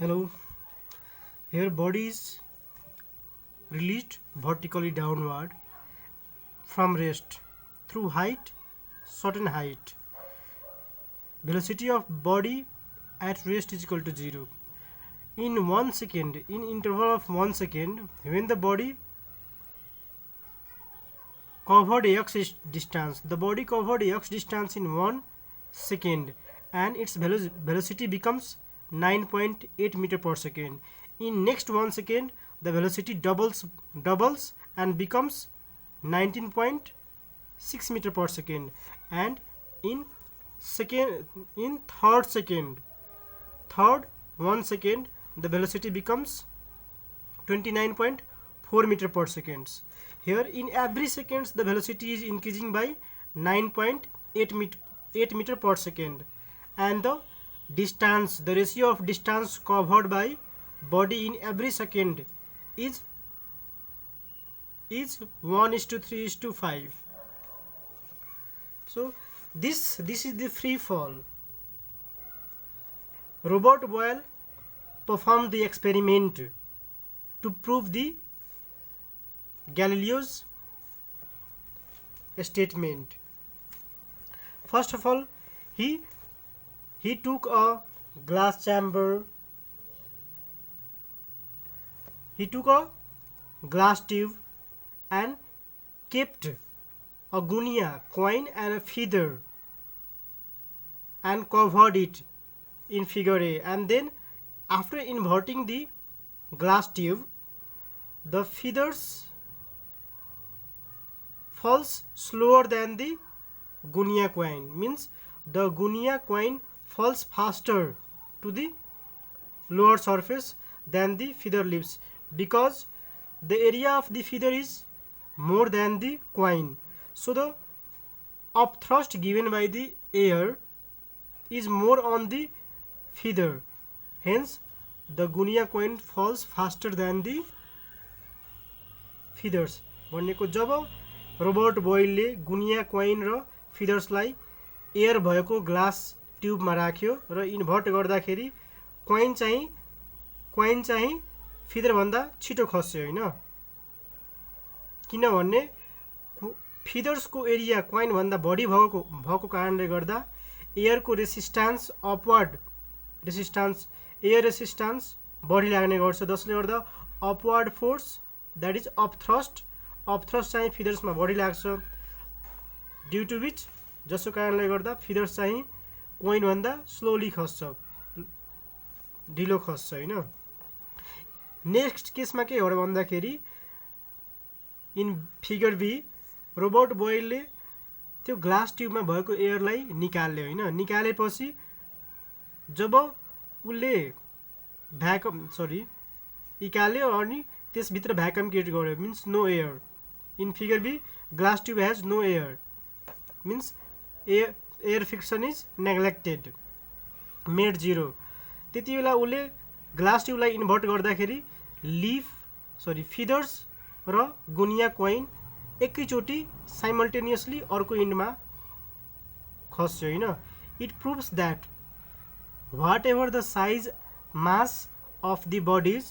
Hello. Here body is released vertically downward from rest through certain height. Velocity of body at rest is equal to 0. In 1 second, in interval of 1 second, when the body covered x distance, the body covered x distance in 1 second and its velocity becomes 9.8 meter per second. In next 1 second, the velocity doubles and becomes 19.6 meter per second, and in third 1 second, the velocity becomes 29.4 meter per second. Here in every seconds the velocity is increasing by 9.8 meter per second, and the distance, the ratio of distance covered by body in every second is 1:3:5. So this is the free fall. Robert Boyle performed the experiment to prove the Galileo's statement. First of all, he took a glass chamber, he took a glass tube and kept a guinea coin and a feather and covered it in figure A, and then after inverting the glass tube, the feathers falls slower than the guinea coin, means the guinea coin falls faster to the lower surface than the feather leaves, because the area of the feather is more than the coin. So the upthrust given by the air is more on the feather, hence the guinea coin falls faster than the feathers. भनेको जब Robert बोयलले गुनिया coin र फिदर्सलाई air भएको glass ट्युबमा राख्यो र invert गर्दाखेरि coin चाहिँ feather भन्दा छिटो खस्यो हैन, किनभने फिदर्सको area coin भन्दा बढी भएको कारणले गर्दा एयरको resistance upward resistance air resistance बढी लाग्ने गर्छ, जसले गर्दा upward force that is upthrust चाहिँ फिदर्समा बढी लाग्छ, ड्यू टु विच जसको कारणले गर्दा फिदर्स चाहिँ कोइन भन्दा स्लोली खस्छ, ढिलो खस्छ हैन। नेक्स्ट केसमा के हो र भन्दाखेरि इन फिगर बी रोबर्ट बोयलले त्यो ग्लास ट्युबमा भएको एयरलाई निकाल्यो हैन, निकालेपछि जब उले निकाल्यो अनि त्यसभित्र भ्याक्युम क्रिएट गर्यो, means no air. In figure B glass tube has no air, means air friction is neglected, made 0। त्यति बेला उले ग्लास ट्युबलाई इन्भर्ट गर्दाखेरि फिदर्स र गुनिया कोइन एकैचोटी साइमल्टेनियसली अर्को इन्डमा खस्यो हैन। It proves that whatever the size mass of the bodies,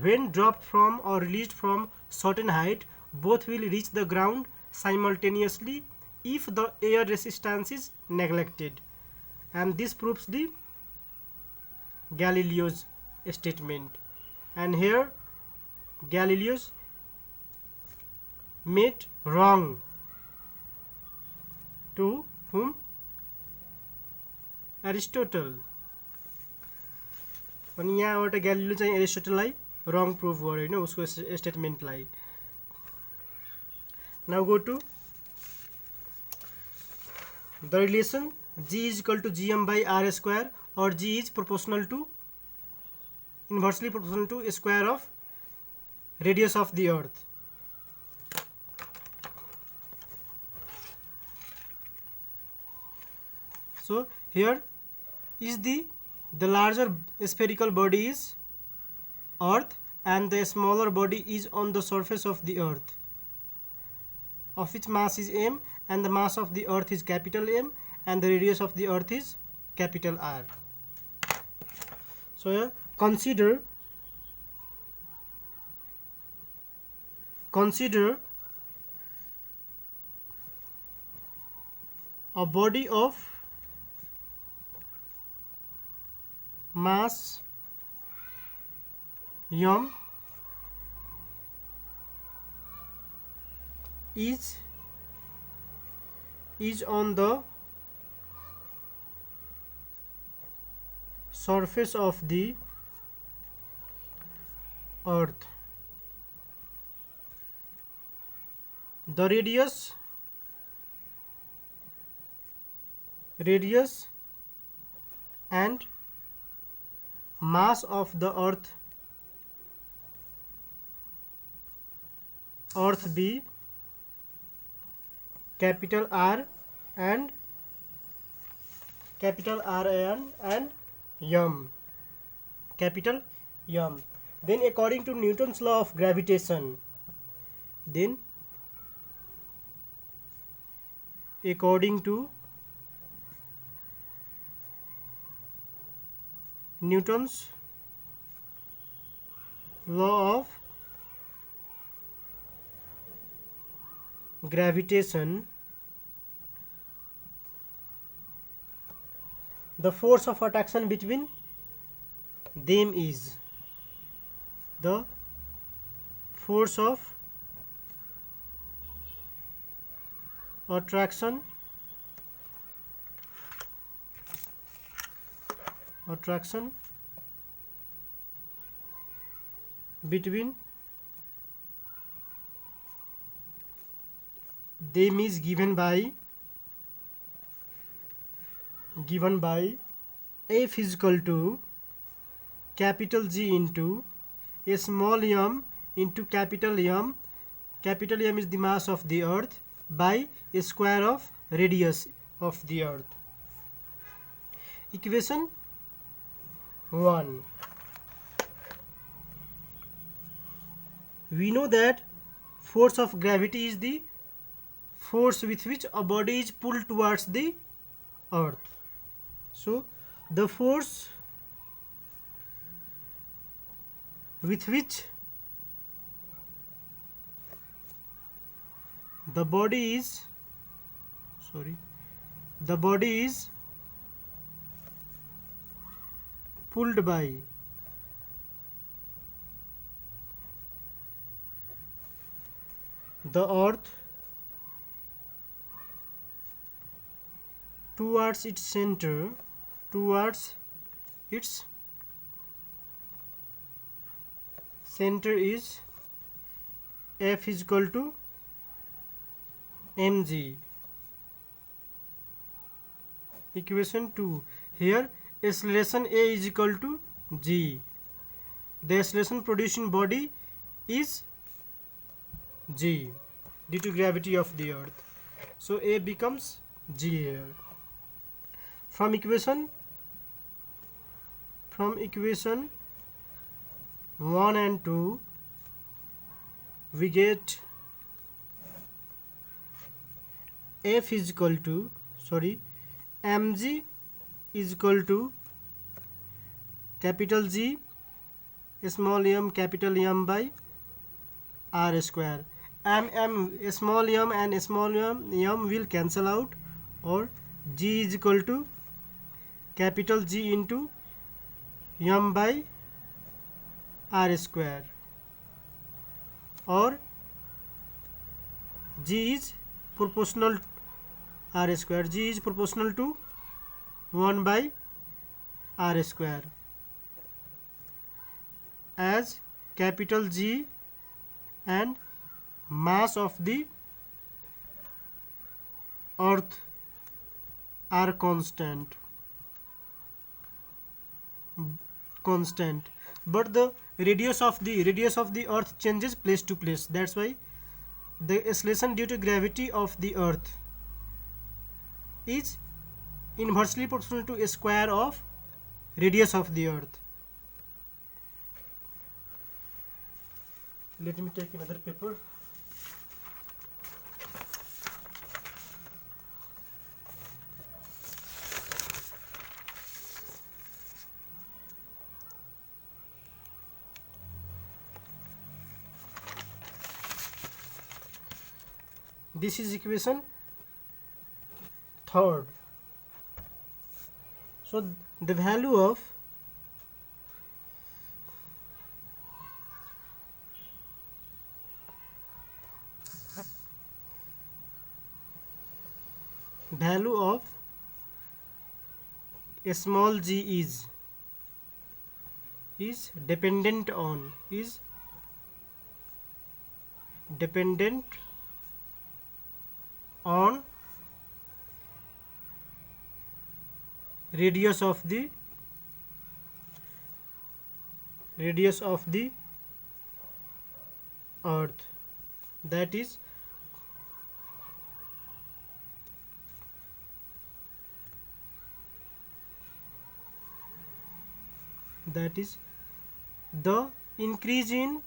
when dropped from or released from certain height, both will reach the ground simultaneously if the air resistance is neglected, and this proves the Galileo's statement. And here Galileo's made wrong to whom? Aristotle. अनि यहाँबाट Galileo चाहिँ एरिस्टोटललाई रङ प्रुभ गर्यो हैन उसको स्टेटमेन्टलाई। Now go to the relation g is equal to gm by r square, or g is proportional to inversely proportional to square of radius of the earth. So here is the larger spherical body is earth and the smaller body is on the surface of the earth, of its mass is m, and the mass of the earth is capital M, and the radius of the earth is capital R. So here consider a body of mass m is on the surface of the earth. The radius and mass of the earth be capital R and capital and M, capital M. Then according to Newton's law of gravitation, according to Newton's law of gravitation, the force of attraction between them is the force of attraction between them is given by F is equal to capital G into a small m into capital M. Capital M is the mass of the earth by a square of radius of the earth. Equation 1. We know that force of gravity is the force with which a body is pulled towards the earth. So the force with which the body is pulled by the earth towards its center is F is equal to mg. Equation 2. Here acceleration A is equal to g. The acceleration produced in body is g due to gravity of the earth. So A becomes g here. From equation 1 and 2 we get F is equal to mg is equal to capital G small m capital M by r square. Small m and small m will cancel out, or G is equal to capital G into m by r square, or G is proportional r square. G is proportional to 1 by r square, as capital G and mass of the earth are constant, but the radius of the earth changes place to place. That's why the acceleration due to gravity of the earth is inversely proportional to a square of radius of the earth. Let me take another paper. This is equation third. So the value of a small g is dependent on radius of the earth, that is the increase in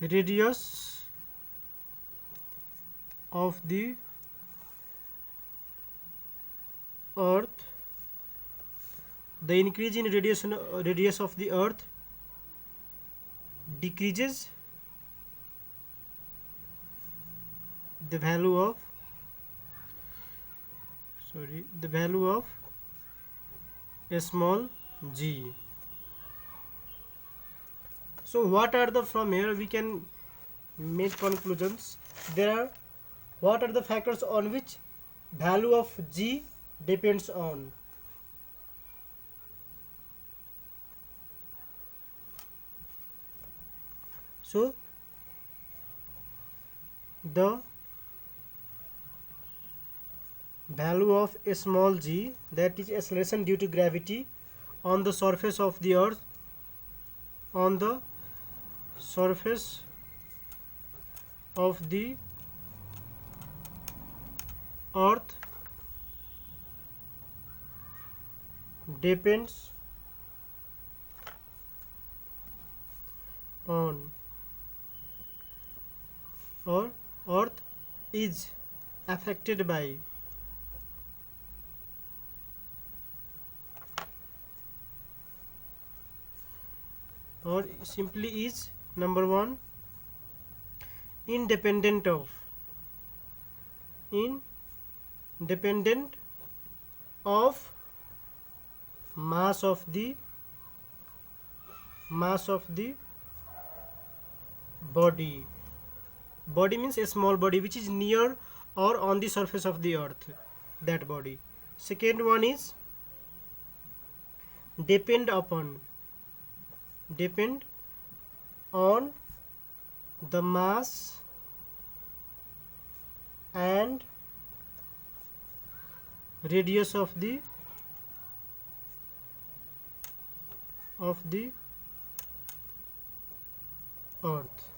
radius of the earth, the increase in radius of the earth decreases the value of a small g. So what are the, from here we can make conclusions. What are the factors on which value of g depends on? So the value of a small g, that is acceleration due to gravity on the surface of the earth, depends on, or earth is affected by or simply is, number one, independent of mass of the body. Body means a small body which is near or on the surface of the earth, that body. Second one is depend on the mass and radius of the earth.